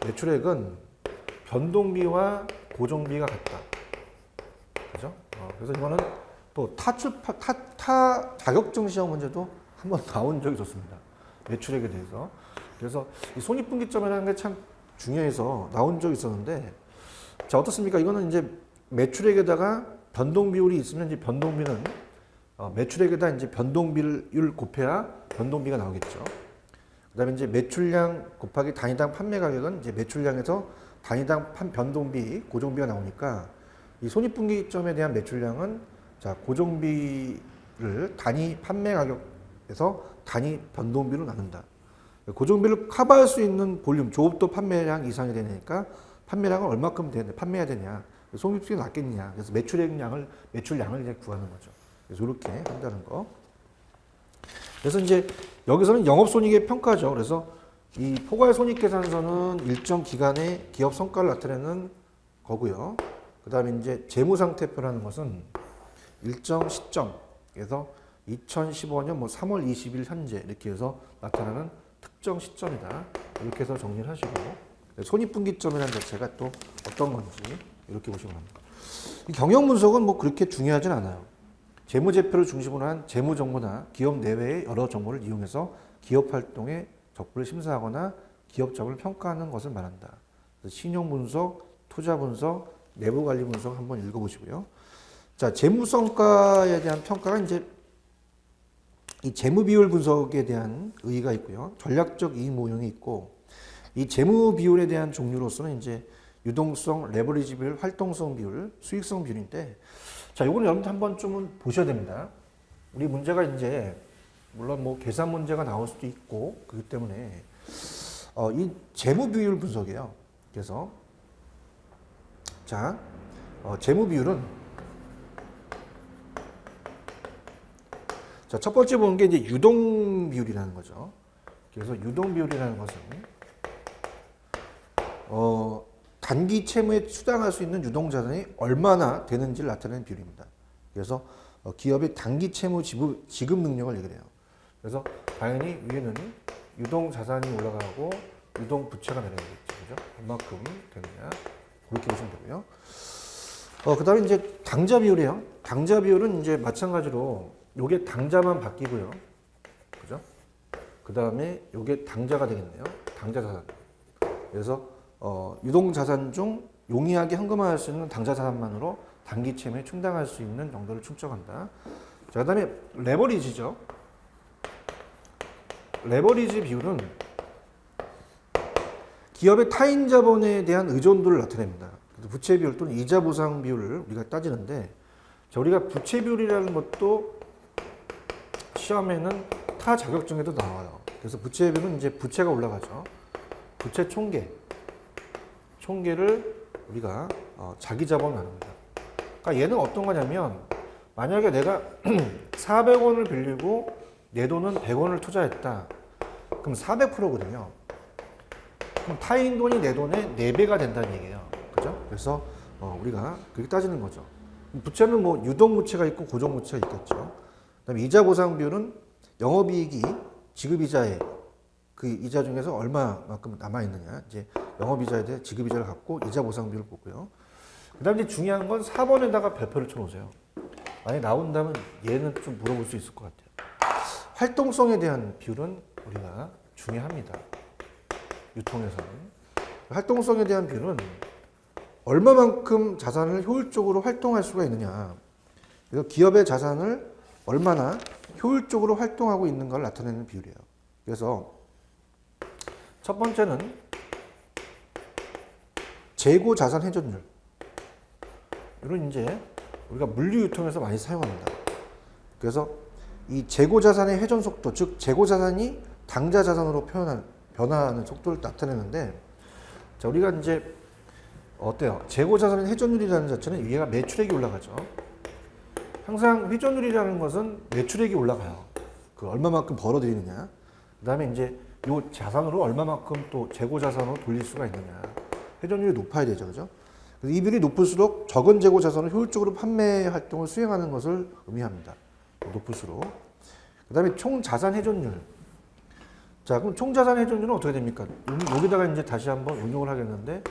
매출액은 변동비와 고정비가 같다. 그죠? 그래서 이거는 또 타 자격증 시험 문제도 한번 나온 적이 있었습니다. 매출액에 대해서. 그래서 이 손익분기점이라는 게 참 중요해서 나온 적이 있었는데, 자, 어떻습니까? 이거는 이제 매출액에다가 변동 비율이 있으면 이제 변동비는 매출액에다 이제 변동비율 곱해야 변동비가 나오겠죠. 그다음에 이제 매출량 곱하기 단위당 판매 가격은 이제 매출량에서 단위당 변동비, 고정비가 나오니까 이 손익분기점에 대한 매출량은 자, 고정비를 단위 판매 가격에서 단위 변동비로 나눈다. 고정비를 커버할 수 있는 볼륨, 조업도 판매량 이상이 되니까 판매량을 얼마큼 판매해야 되냐. 손익분기가 낮겠냐. 그래서 매출량을 이제 구하는 거죠. 그래서 이렇게 한다는 거. 그래서 이제 여기서는 영업손익의 평가죠. 그래서 이 포괄손익계산서는 일정 기간의 기업 성과를 나타내는 거고요. 그 다음에 이제 재무상태표라는 것은 일정 시점, 그래서 2015년 뭐 3월 20일 현재 이렇게 해서 나타나는 특정 시점이다. 이렇게 해서 정리를 하시고, 손익분기점이라는 자체가 또 어떤 건지 이렇게 보시면 합니다. 이 경영분석은 뭐 그렇게 중요하진 않아요. 재무제표를 중심으로 한 재무정보나 기업 내외의 여러 정보를 이용해서 기업 활동의 적부를 심사하거나 기업 적을 평가하는 것을 말한다. 신용분석, 투자분석, 내부관리분석 한번 읽어보시고요. 자, 재무성과에 대한 평가가 이제 이 재무비율 분석에 대한 의의가 있고요. 전략적 이익 모형이 있고, 이 재무비율에 대한 종류로서는 이제 유동성, 레버리지 비율, 활동성 비율, 수익성 비율인데, 자, 이거는 여러분들 한 번쯤은 보셔야 됩니다. 우리 문제가 이제 물론 뭐 계산 문제가 나올 수도 있고 그렇기 때문에 이 재무 비율 분석이에요. 그래서 자, 재무 비율은 자, 첫 번째 보는 게 이제 유동 비율이라는 거죠. 그래서 유동 비율이라는 것은 단기 채무에 수당할 수 있는 유동 자산이 얼마나 되는지를 나타내는 비율입니다. 그래서 기업의 단기 채무 지급 능력을 얘기해요. 그래서 당연히 위에는 유동 자산이 올라가고 유동 부채가 내려가겠죠. 그죠? 얼마큼 되느냐. 그렇게 보시면 되고요. 그 다음에 이제 당자 비율이에요. 당자 비율은 이제 마찬가지로 요게 당자만 바뀌고요. 그죠? 그 다음에 요게 당자가 되겠네요. 당자 자산. 그래서 유동 자산 중 용이하게 현금화할 수 있는 당자 자산만으로 단기 채무에 충당할 수 있는 정도를 측정한다. 자, 그 다음에 레버리지죠. 레버리지 비율은 기업의 타인 자본에 대한 의존도를 나타냅니다. 부채 비율 또는 이자 보상 비율을 우리가 따지는데, 자, 우리가 부채 비율이라는 것도 시험에는 타 자격증에도 나와요. 그래서 부채 비율은 이제 부채가 올라가죠. 부채 총계를 우리가 자기 자본 나눕니다. 그러니까 얘는 어떤 거냐면, 만약에 내가 400원을 빌리고 내 돈은 100원을 투자했다. 그럼 400%거든요. 그럼 타인 돈이 내 돈의 4배가 된다는 얘기예요. 그죠? 그래서 우리가 그렇게 따지는 거죠. 부채는 뭐 유동부채가 있고 고정부채가 있겠죠. 그다음에 이자 보상 비율은 영업이익이 지급이자에 그 이자 중에서 얼마만큼 남아있느냐. 이제 영업이자에 대해 지급이자를 갖고 이자 보상 비율을 보고요. 그 다음에 이제 중요한 건 4번에다가 별표를 쳐놓으세요. 만약에 나온다면 얘는 좀 물어볼 수 있을 것 같아요. 활동성에 대한 비율은 우리가 중요합니다. 유통에서는. 활동성에 대한 비율은 얼마만큼 자산을 효율적으로 활동할 수가 있느냐. 그래서 기업의 자산을 얼마나 효율적으로 활동하고 있는가를 나타내는 비율이에요. 그래서 첫 번째는 재고 자산 회전율. 이런 이제 우리가 물류 유통에서 많이 사용합니다. 그래서 이 재고 자산의 회전 속도, 즉 재고 자산이 당자 자산으로 변화하는 속도를 나타내는데, 자, 우리가 이제 어때요? 재고 자산의 회전율이라는 자체는 얘가 매출액이 올라가죠. 항상 회전율이라는 것은 매출액이 올라가요. 그 얼마만큼 벌어들이느냐. 그 다음에 이제 요 자산으로 얼마만큼 또 재고 자산으로 돌릴 수가 있느냐. 회전율이 높아야 되죠. 그죠? 그래서 이 비율이 높을수록 적은 재고 자산을 효율적으로 판매 활동을 수행하는 것을 의미합니다. 높을수록. 그 다음에 총 자산 회전율. 자, 그럼 총 자산 회전율은 어떻게 됩니까? 여기다가 이제 다시 한번 응용을 하겠는데,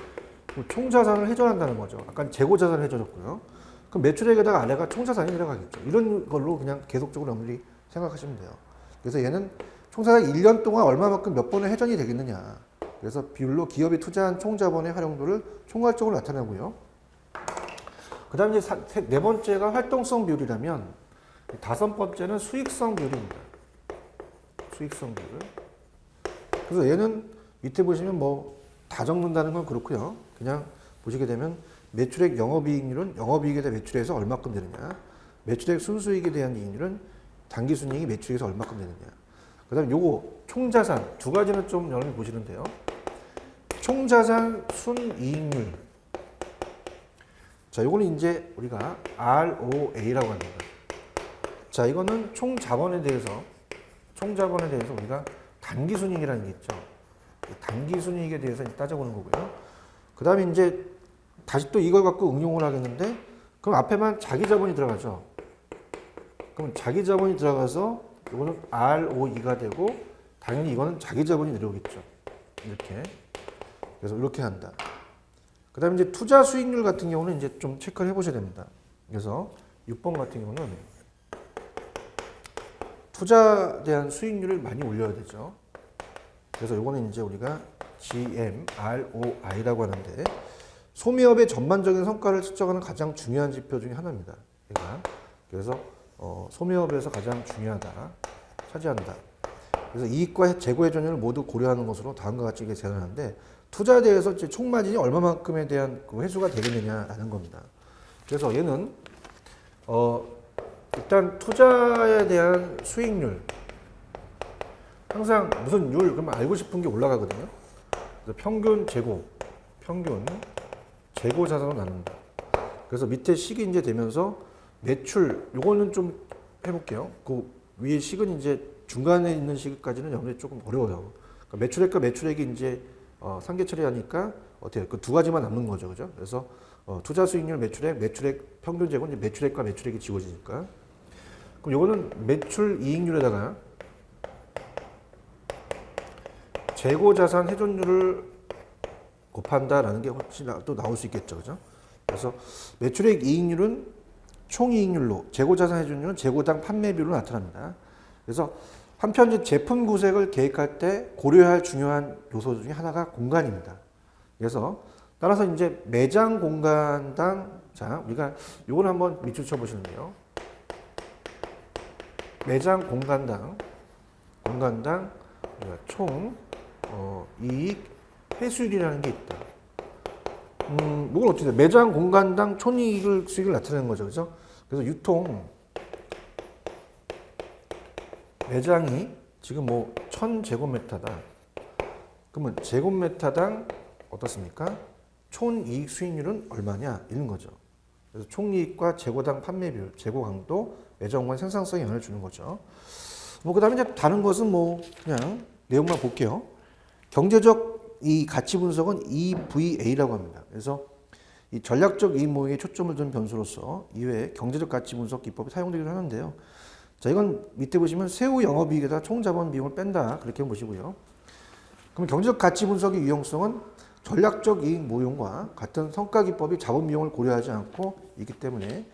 총 자산을 회전한다는 거죠. 아까 재고 자산을 회전했고요. 그럼 매출액에다가 아래가 총 자산이 내려가겠죠. 이런 걸로 그냥 계속적으로 엄밀히 생각하시면 돼요. 그래서 얘는 총 자산 1년 동안 얼마만큼 몇 번의 회전이 되겠느냐. 그래서 비율로 기업이 투자한 총 자본의 활용도를 총괄적으로 나타내고요. 그 다음에 이제 네 번째가 활동성 비율이라면, 다섯 번째는 수익성 비율입니다. 수익성 비율. 그래서 얘는 밑에 보시면 뭐 다 적는다는 건 그렇고요. 그냥 보시게 되면 매출액 영업이익률은 영업이익에 대한 매출에서 얼마큼 되느냐. 매출액 순수익에 대한 이익률은 당기순이익이 매출에서 얼마큼 되느냐. 그 다음에 요거 총자산 두 가지는 좀 여러분이 보시는데요. 총자산 순이익률. 자, 요거는 이제 우리가 ROA라고 합니다. 자, 이거는 총자본에 대해서 우리가 단기순이익이라는 게 있죠. 단기순이익에 대해서 따져보는 거고요. 그 다음에 이제 다시 또 이걸 갖고 응용을 하겠는데, 그럼 앞에만 자기자본이 들어가죠. 그럼 자기자본이 들어가서 이거는 ROE가 되고, 당연히 이거는 자기자본이 내려오겠죠. 이렇게. 그래서 이렇게 한다. 그 다음에 이제 투자 수익률 같은 경우는 이제 좀 체크를 해보셔야 됩니다. 그래서 6번 같은 경우는 투자에 대한 수익률을 많이 올려야 되죠. 그래서 이거는 이제 우리가 GMROI라고 하는데, 소매업의 전반적인 성과를 측정하는 가장 중요한 지표 중에 하나입니다. 얘가. 그래서 소매업에서 가장 중요하다, 차지한다. 그래서 이익과 재고 회전율을 모두 고려하는 것으로 다음과 같이 계산하는데, 투자에 대해서 이제 총 마진이 얼마만큼에 대한 그 회수가 되겠느냐라는 겁니다. 그래서 얘는 일단 투자에 대한 수익률, 항상 무슨 율 그러면 알고 싶은 게 올라가거든요. 그래서 평균 재고 자산으로 나눈다. 그래서 밑에 식이 이제 되면서 매출, 요거는 좀 해볼게요. 그 위에 식은 이제 중간에 있는 식까지는 여러분이 조금 어려워요. 그러니까 매출액과 매출액이 이제 상계 처리하니까 어때요? 그 두 가지만 남는 거죠, 그죠? 그래서 투자 수익률, 매출액 평균 재고 이제 매출액과 매출액이 지워지니까. 그럼 요거는 매출 이익률에다가 재고 자산 회전율을 곱한다라는 게 혹시 또 나올 수 있겠죠, 그죠? 그래서 매출액 이익률은 총이익률로, 재고 자산 회전율은 재고당 판매비로 나타납니다. 그래서 한편 이제 제품 구색을 계획할 때 고려할 중요한 요소 중에 하나가 공간입니다. 그래서 따라서 이제 매장 공간당, 자, 우리가 요걸 한번 밑줄 쳐보시는데요. 매장 공간당 총 이익 회수율이라는 게 있다. 이건 어떻게 돼? 매장 공간당 총이익을 수익을 나타내는 거죠, 그죠? 그래서 유통 매장이 지금 뭐 1000제곱미터다. 그러면 제곱미터당 어떻습니까? 총이익 수익률은 얼마냐? 이런 거죠. 그래서 총이익과 재고당 판매비율, 재고 강도, 매장 공간 생산성에 영향을 주는 거죠. 뭐 그다음에 이제 다른 것은 뭐 그냥 내용만 볼게요. 경제적 이 가치 분석은 EVA라고 합니다. 그래서 이 전략적 이익 모형에 초점을 둔 변수로서 이외에 경제적 가치 분석 기법이 사용되기도 하는데요. 자, 이건 밑에 보시면 세후 영업이익에다 총 자본 비용을 뺀다 그렇게 보시고요. 그럼 경제적 가치 분석의 유용성은 전략적 이익 모형과 같은 성과 기법이 자본 비용을 고려하지 않고 있기 때문에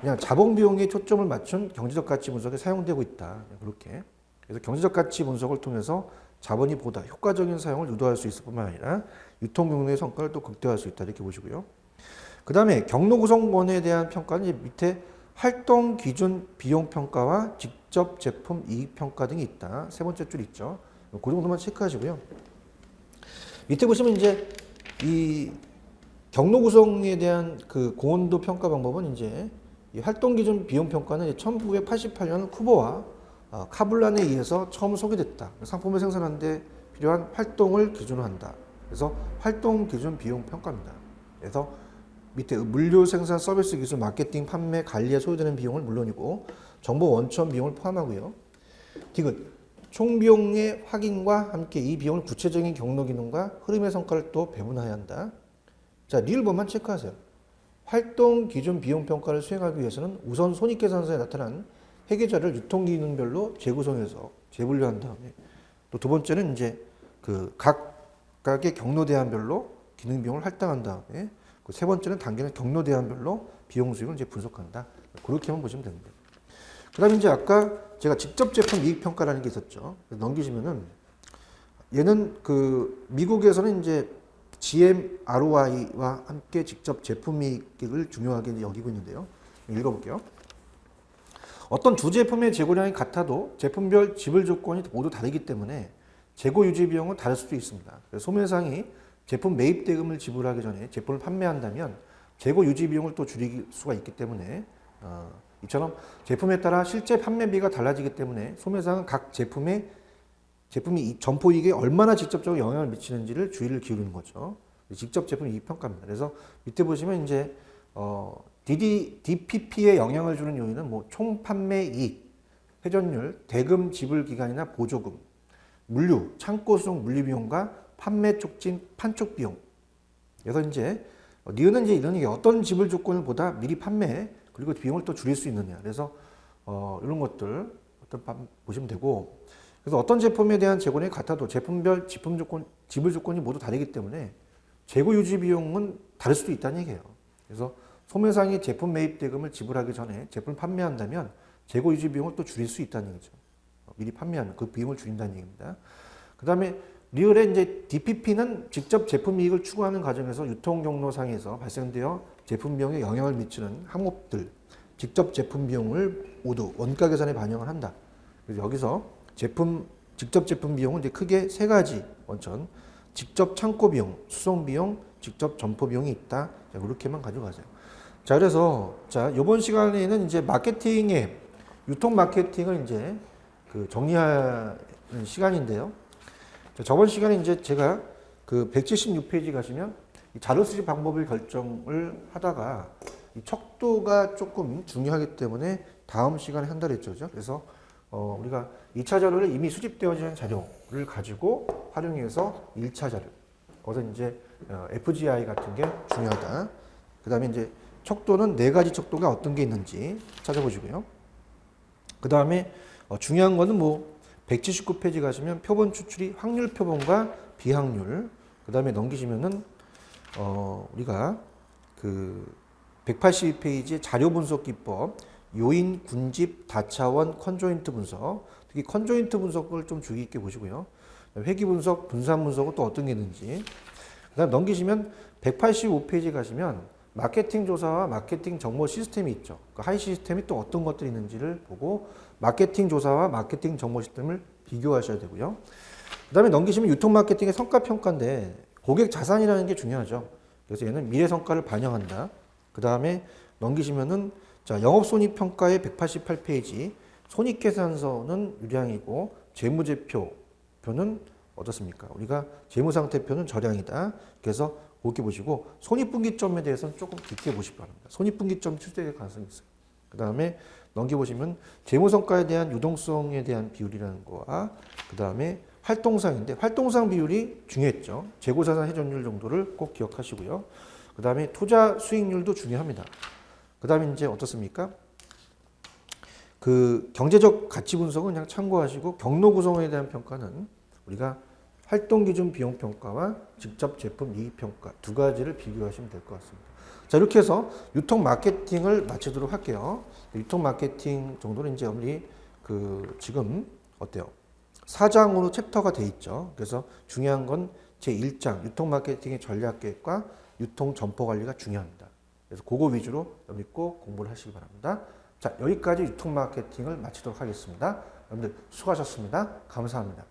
그냥 자본 비용에 초점을 맞춘 경제적 가치 분석에 사용되고 있다. 그렇게. 그래서 경제적 가치 분석을 통해서 자본이 보다 효과적인 사용을 유도할 수 있을 뿐만 아니라 유통 경로의 성과를 또 극대화할 수 있다. 이렇게 보시고요. 그 다음에 경로 구성원에 대한 평가는 이제 밑에 활동 기준 비용 평가와 직접 제품 이익 평가 등이 있다. 세 번째 줄 있죠. 그 정도만 체크하시고요. 밑에 보시면 이제 이 경로 구성에 대한 그 고온도 평가 방법은 이제 이 활동 기준 비용 평가는 1988년 쿠버와 카블란에 의해서 처음 소개됐다. 상품을 생산하는 데 필요한 활동을 기준으로 한다. 그래서 활동 기준 비용 평가입니다. 그래서 밑에 물류 생산 서비스 기술 마케팅 판매 관리에 소요되는 비용은 물론이고 정보 원천 비용을 포함하고요. 디귿 총 비용의 확인과 함께 이 비용을 구체적인 경로 기능과 흐름의 성과를 또 배분해야 한다. 자, 리을번만 체크하세요. 활동 기준 비용 평가를 수행하기 위해서는 우선 손익계산서에 나타난 회계자를 유통 기능별로 재구성해서 재분류한 다음에 또 두 번째는 이제 그 각각의 경로 대안별로 기능 비용을 할당한 다음에 그 세 번째는 단계는 경로 대안별로 비용 수익을 이제 분석한다. 그렇게만 보시면 됩니다. 그다음에 이제 아까 제가 직접 제품 이익 평가라는 게 있었죠. 넘기시면은 얘는 그 미국에서는 이제 GMROI와 함께 직접 제품 이익을 중요하게 여기고 있는데요. 읽어볼게요. 어떤 두 제품의 재고량이 같아도 제품별 지불 조건이 모두 다르기 때문에 재고 유지 비용은 다를 수도 있습니다. 소매상이 제품 매입 대금을 지불하기 전에 제품을 판매한다면 재고 유지 비용을 또 줄일 수가 있기 때문에 이처럼 제품에 따라 실제 판매비가 달라지기 때문에 소매상은 각 제품이 점포이익에 얼마나 직접적으로 영향을 미치는지를 주의를 기울이는 거죠. 직접 제품 이익 평가입니다. 그래서 밑에 보시면 이제 DPP에 영향을 주는 요인은 뭐 총 판매 이익, 회전율, 대금 지불 기간이나 보조금, 물류, 창고 수송 물류 비용과 판매 촉진 판촉 비용. 그래서 이제 니은은 이제 이런 게 어떤 지불 조건을 보다 미리 판매 그리고 비용을 또 줄일 수 있느냐. 그래서 이런 것들 보시면 되고. 그래서 어떤 제품에 대한 재고량이 같아도 제품별 지불 조건이 모두 다르기 때문에 재고 유지 비용은 다를 수도 있다는 얘기예요. 그래서 소매상이 제품 매입 대금을 지불하기 전에 제품을 판매한다면 재고 유지 비용을 또 줄일 수 있다는 얘기죠. 미리 판매하는 그 비용을 줄인다는 얘기입니다. 그 다음에 리얼의 이제 DPP는 직접 제품 이익을 추구하는 과정에서 유통 경로상에서 발생되어 제품 비용에 영향을 미치는 항목들, 직접 제품 비용을 모두 원가 계산에 반영을 한다. 그래서 여기서 직접 제품 비용은 이제 크게 세 가지 원천, 직접 창고 비용, 수송 비용, 직접 점포 비용이 있다. 자, 그렇게만 가져가세요. 자, 그래서 이번 시간에는 이제 유통 마케팅을 이제 그 정리하는 시간인데요. 자, 저번 시간에 이제 제가 그 176페이지 가시면 자료 수집 방법을 결정을 하다가 이 척도가 조금 중요하기 때문에 다음 시간에 한다 그랬죠. 그래서 우리가 2차 자료를 이미 수집되어진 자료를 가지고 활용해서 1차 자료. 거기서 이제 FGI 같은 게 중요하다. 그 다음에 이제 척도는 4가지 척도가 어떤 게 있는지 찾아보시고요. 그 다음에 중요한 거는 뭐 179페이지 가시면 표본 추출이 확률 표본과 비확률. 그 다음에 넘기시면은 우리가 그 182페이지의 자료 분석 기법, 요인, 군집, 다차원, 컨조인트 분석. 특히 컨조인트 분석을 좀 주의 있게 보시고요. 회귀 분석, 분산 분석은 또 어떤 게 있는지. 그다음 넘기시면 185페이지 가시면 마케팅 조사와 마케팅 정보 시스템이 있죠. 그 하이 시스템이 또 어떤 것들이 있는지를 보고 마케팅 조사와 마케팅 정보 시스템을 비교하셔야 되고요. 그다음에 넘기시면 유통 마케팅의 성과 평가인데 고객 자산이라는 게 중요하죠. 그래서 얘는 미래 성과를 반영한다. 그다음에 넘기시면은 자, 영업 손익 평가의 188페이지 손익 계산서는 유량이고 재무제표는 어떻습니까? 우리가 재무상태표는 저량이다. 그래서 그렇게 보시고 손익분기점에 대해서는 조금 깊게 보시기 바랍니다. 손익분기점 출제될 가능성이 있어요. 그 다음에 넘겨보시면 재무성과에 대한 유동성에 대한 비율이라는 거와 그 다음에 활동상인데 활동상 비율이 중요했죠. 재고자산 회전율 정도를 꼭 기억하시고요. 그 다음에 투자 수익률도 중요합니다. 그 다음에 이제 어떻습니까? 그 경제적 가치 분석은 그냥 참고하시고 경로 구성에 대한 평가는 우리가 활동 기준 비용 평가와 직접 제품 이익 평가 2가지를 비교하시면 될 것 같습니다. 자, 이렇게 해서 유통 마케팅을 마치도록 할게요. 유통 마케팅 정도는 이제 우리 그 지금 어때요? 4장으로 챕터가 돼 있죠. 그래서 중요한 건 제 1장 유통 마케팅의 전략 계획과 유통 점포 관리가 중요합니다. 그래서 그거 위주로 여러분이 꼭 공부를 하시기 바랍니다. 자, 여기까지 유통 마케팅을 마치도록 하겠습니다. 여러분들 수고하셨습니다. 감사합니다.